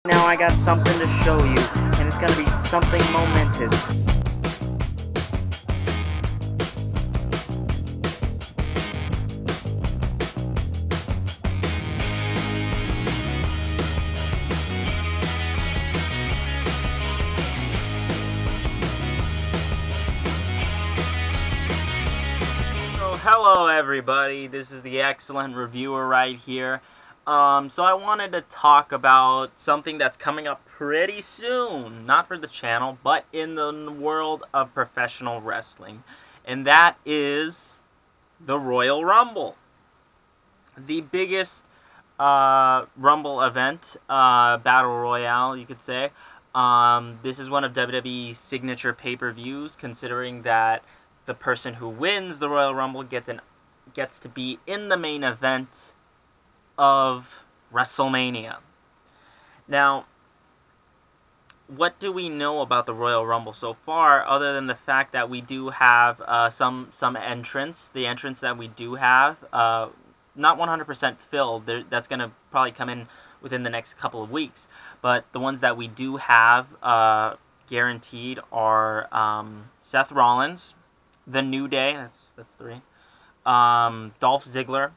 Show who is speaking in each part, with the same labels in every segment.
Speaker 1: Now I got something to show you, and it's gonna be something momentous. So hello everybody, this is the Excellent Reviewer right here. So I wanted to talk about something that's coming up pretty soon, not for the channel, but in the world of professional wrestling, and that is the Royal Rumble. The biggest Rumble event, Battle Royale, you could say. This is one of WWE's signature pay-per-views, considering that the person who wins the Royal Rumble gets to be in the main event of WrestleMania. Now, what do we know about the Royal Rumble so far, other than the fact that we do have some entrants? The entrants that we do have, not 100% filled. That's going to probably come in within the next couple of weeks. But the ones that we do have guaranteed are Seth Rollins, The New Day, that's 3, Dolph Ziggler.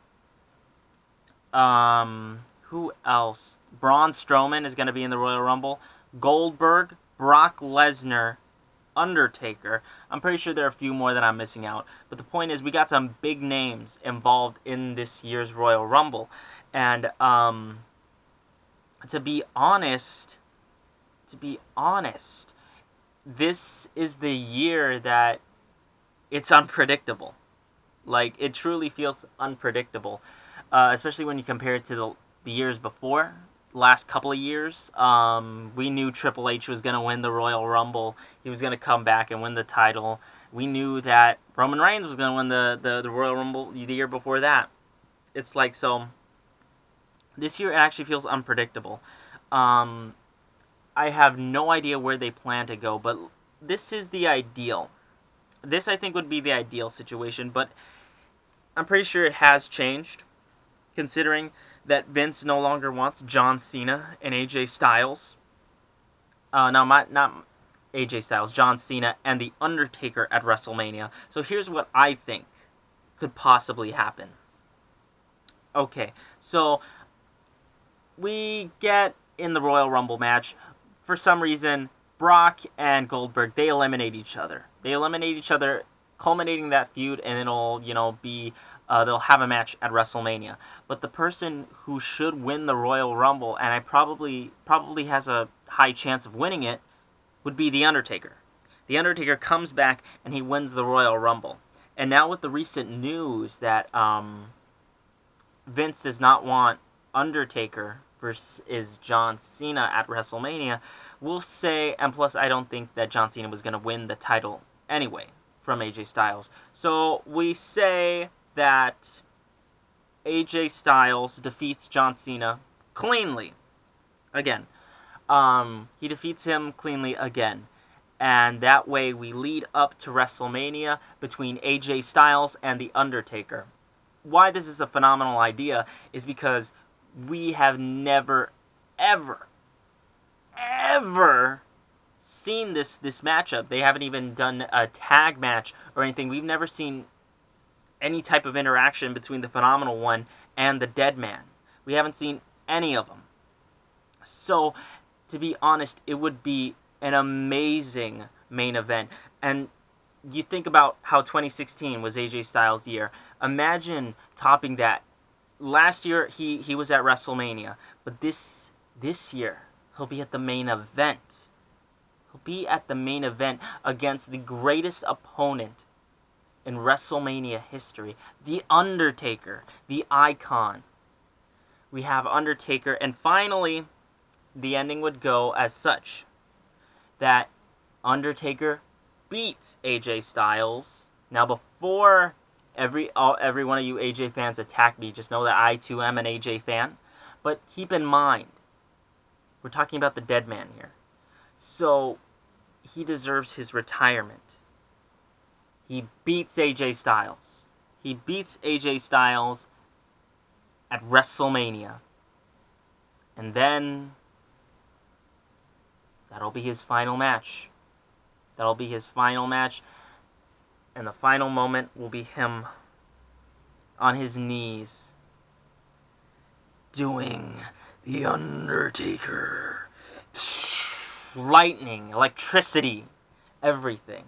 Speaker 1: Who else? Braun Strowman is going to be in the Royal Rumble. Goldberg, Brock Lesnar, Undertaker. I'm pretty sure there are a few more that I'm missing out. But the point is, we got some big names involved in this year's Royal Rumble. And, to be honest, this is the year that it's unpredictable. Like, it truly feels unpredictable. Especially when you compare it to the years before, last couple of years. We knew Triple H was going to win the Royal Rumble. He was going to come back and win the title. We knew that Roman Reigns was going to win the Royal Rumble the year before that. It's like, so, this year it actually feels unpredictable. I have no idea where they plan to go, but this is the ideal. This, I think, would be the ideal situation, but I'm pretty sure it has changed, considering that Vince no longer wants John Cena and AJ Styles. Not AJ Styles, John Cena and The Undertaker at WrestleMania. So here's what I think could possibly happen. Okay, so we get in the Royal Rumble match, for some reason, Brock and Goldberg, they eliminate each other. They eliminate each other, culminating that feud, and it'll, be... they'll have a match at WrestleMania. But the person who should win the Royal Rumble, and I probably has a high chance of winning it, would be The Undertaker. The Undertaker comes back and he wins the Royal Rumble. And now with the recent news that Vince does not want Undertaker versus John Cena at WrestleMania, we'll say, and plus I don't think that John Cena was going to win the title anyway from AJ Styles. So we say that AJ Styles defeats John Cena cleanly. Again. He defeats him cleanly again. And that way we lead up to WrestleMania between AJ Styles and The Undertaker. Why this is a phenomenal idea is because we have never, ever seen this matchup. They haven't even done a tag match or anything. We've never seen any type of interaction between the Phenomenal One and the Dead Man. We haven't seen any of them. So, to be honest, it would be an amazing main event. And you think about how 2016 was AJ Styles' year. Imagine topping that. Last year, he was at WrestleMania. But this year, he'll be at the main event. He'll be at the main event against the greatest opponent in WrestleMania history, The Undertaker, the icon. We have Undertaker, and finally, the ending would go as such, that Undertaker beats AJ Styles. Now, before every one of you AJ fans attack me, just know that I too am an AJ fan. But keep in mind, we're talking about the Dead Man here. So, he deserves his retirement. He beats AJ Styles. He beats AJ Styles at WrestleMania. And then That'll be his final match. That'll be his final match. And the final moment will be him on his knees doing The Undertaker. Lightning, electricity, everything.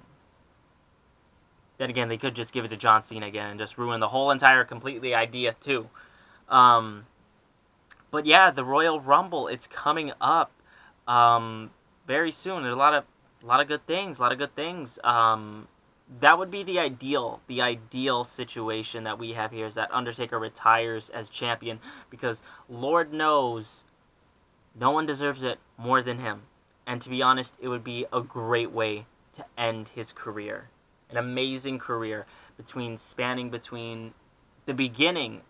Speaker 1: Then again, they could just give it to John Cena again and just ruin the whole entire completely idea too. But yeah, the Royal Rumble, it's coming up very soon. There's a lot of good things. That would be the ideal situation that we have here is that Undertaker retires as champion, because Lord knows no one deserves it more than him. And to be honest, it would be a great way to end his career. An amazing career spanning between the beginning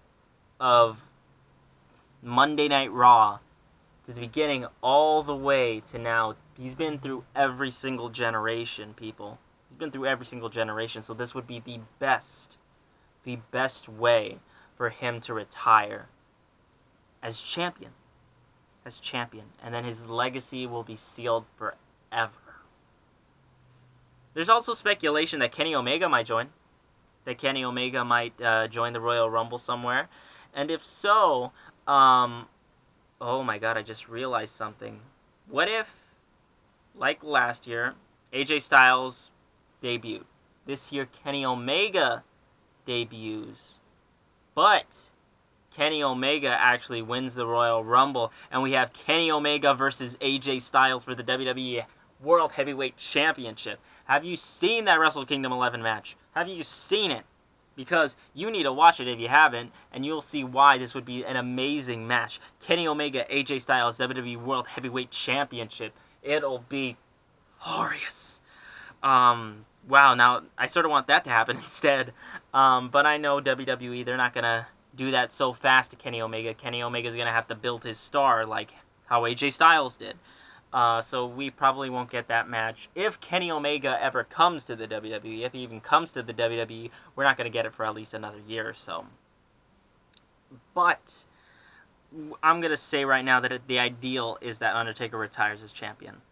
Speaker 1: of Monday Night Raw to the beginning all the way to now. He's been through every single generation, people. He's been through every single generation, so this would be the best way for him to retire as champion. And then his legacy will be sealed forever. There's also speculation that Kenny Omega might join. That Kenny Omega might join the Royal Rumble somewhere. And if so, oh my god, I just realized something. What if, like last year, AJ Styles debuted? This year, Kenny Omega debuts. But Kenny Omega actually wins the Royal Rumble, and we have Kenny Omega versus AJ Styles for the WWE World Heavyweight Championship. Have you seen that Wrestle Kingdom 11 match? Have you seen it? Because you need to watch it if you haven't, and you'll see why this would be an amazing match. Kenny Omega, AJ Styles, WWE World Heavyweight Championship. It'll be glorious. Wow, now I sort of want that to happen instead. But I know WWE, they're not going to do that so fast to Kenny Omega. Kenny Omega's going to have to build his star like how AJ Styles did. So we probably won't get that match. If Kenny Omega ever comes to the WWE, if he even comes to the WWE, we're not going to get it for at least another year or so. But I'm going to say right now that the ideal is that Undertaker retires as champion.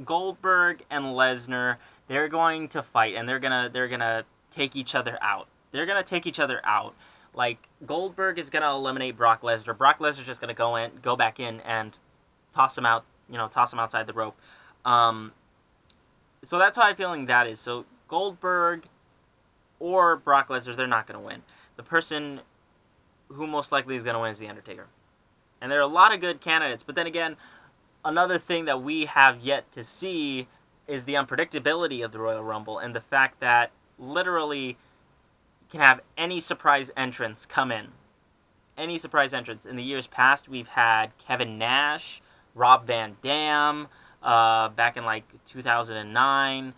Speaker 1: Goldberg and Lesnar, they're going to fight, and they're gonna take each other out. They're going to take each other out. Like, Goldberg is going to eliminate Brock Lesnar. Brock Lesnar's just going to go back in and toss him out, toss him outside the rope. So that's how I'm feeling that is. So Goldberg or Brock Lesnar, they're not going to win. The person who most likely is going to win is The Undertaker. And there are a lot of good candidates. But then again, another thing that we have yet to see is the unpredictability of the Royal Rumble, and the fact that literally can have any surprise entrance come in. Any surprise entrance. In the years past, we've had Kevin Nash, Rob Van Dam, back in like 2009,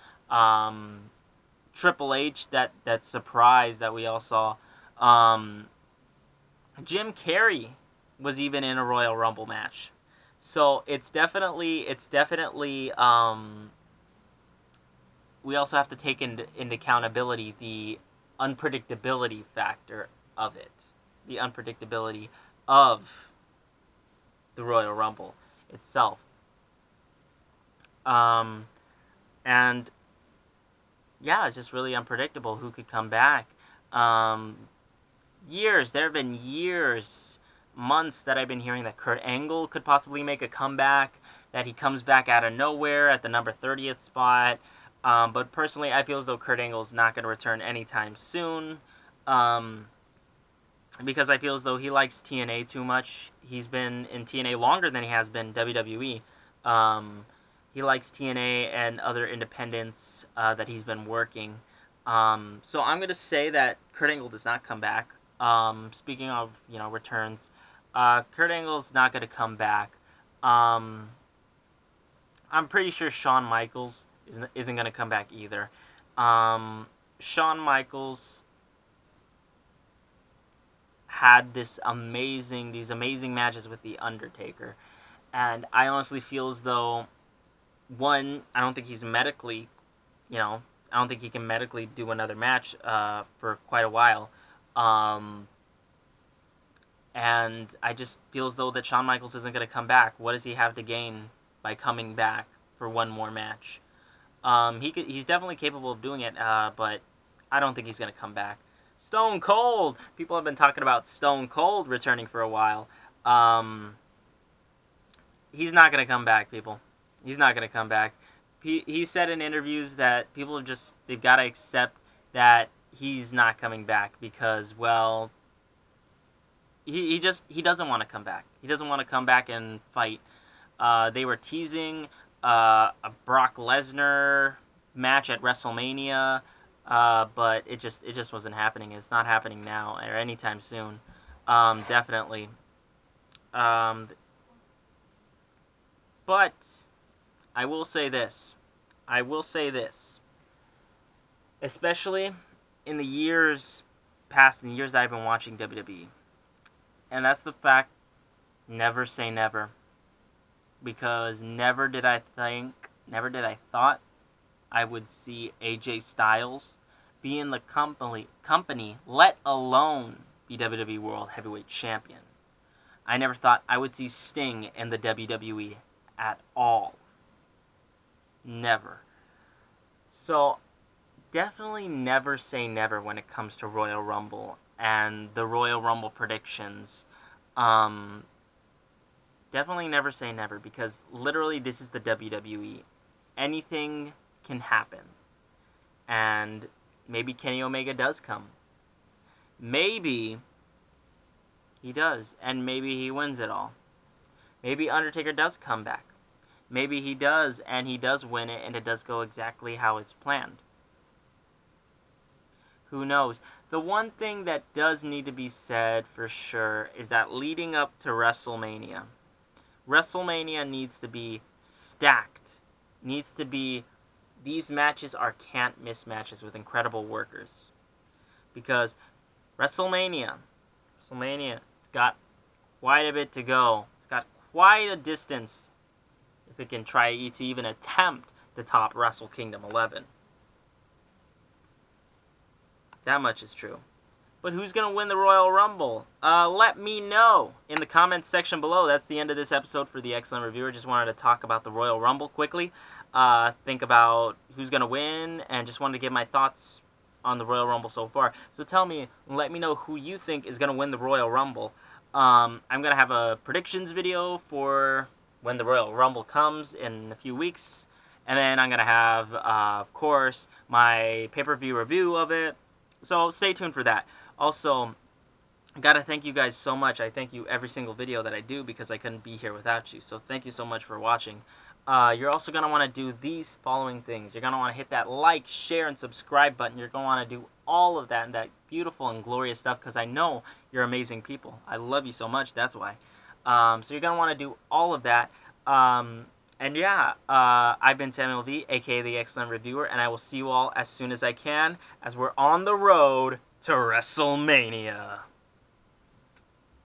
Speaker 1: Triple H, that surprise that we all saw. Jim Carrey was even in a Royal Rumble match. So it's definitely we also have to take into accountability the unpredictability factor of it. The unpredictability of the Royal Rumble itself. And yeah, it's just really unpredictable who could come back. There have been months that I've been hearing that Kurt Angle could possibly make a comeback, that he comes back out of nowhere at the number 30th spot. But personally, I feel as though Kurt Angle is not going to return anytime soon, because I feel as though he likes TNA too much. He's been in TNA longer than he has been WWE. He likes TNA and other independents that he's been working. So I'm going to say that Kurt Angle does not come back. Speaking of, returns, Kurt Angle's not going to come back. I'm pretty sure Shawn Michaels isn't going to come back either. Shawn Michaels had these amazing matches with The Undertaker, and I honestly feel as though, one, I don't think he's medically, I don't think he can medically do another match for quite a while. And I just feel as though that Shawn Michaels isn't going to come back. What does he have to gain by coming back for one more match? He's definitely capable of doing it, but I don't think he's going to come back. Stone Cold! People have been talking about Stone Cold returning for a while. He's not going to come back, people. He's not going to come back. He said in interviews that people have they've got to accept that he's not coming back because, well, he doesn't want to come back. He doesn't want to come back and fight. They were teasing a Brock Lesnar match at WrestleMania, but it just wasn't happening. It's not happening now or anytime soon. Definitely. But I will say this. Especially in the years past, in the years that I've been watching WWE. And that's the fact, never say never. Because never did I thought I would see AJ Styles be in the company, let alone be WWE World Heavyweight Champion. I never thought I would see Sting in the WWE at all. Never. So, definitely never say never when it comes to Royal Rumble and the Royal Rumble predictions. Definitely never say never, because literally this is the WWE. Anything can happen. And maybe Kenny Omega does come. Maybe he does, and maybe he wins it all. Maybe Undertaker does come back. Maybe he does, and he does win it, and it does go exactly how it's planned. Who knows? The one thing that does need to be said for sure is that leading up to WrestleMania needs to be stacked. Needs to be, these matches are can't miss matches with incredible workers. Because WrestleMania, it's got quite a bit to go. It's got quite a distance if it can try to even attempt to top Wrestle Kingdom 11. That much is true. But who's going to win the Royal Rumble? Let me know in the comments section below. That's the end of this episode for The Excellent Reviewer. Just wanted to talk about the Royal Rumble quickly. Think about who's going to win, and just wanted to give my thoughts on the Royal Rumble so far. So tell me, let me know who you think is going to win the Royal Rumble. I'm going to have a predictions video for when the Royal Rumble comes in a few weeks. And then I'm going to have, of course, my pay-per-view review of it. So stay tuned for that. Also, I gotta thank you guys so much. I thank you every single video that I do because I couldn't be here without you. So thank you so much for watching. You're also going to want to do these following things. You're going to want to hit that like, share, and subscribe button. You're going to want to do all of that and that beautiful and glorious stuff because I know you're amazing people. I love you so much. That's why. So you're going to want to do all of that. And yeah, I've been Samuel V, aka The Excellent Reviewer, and I will see you all as soon as I can as we're on the road to WrestleMania.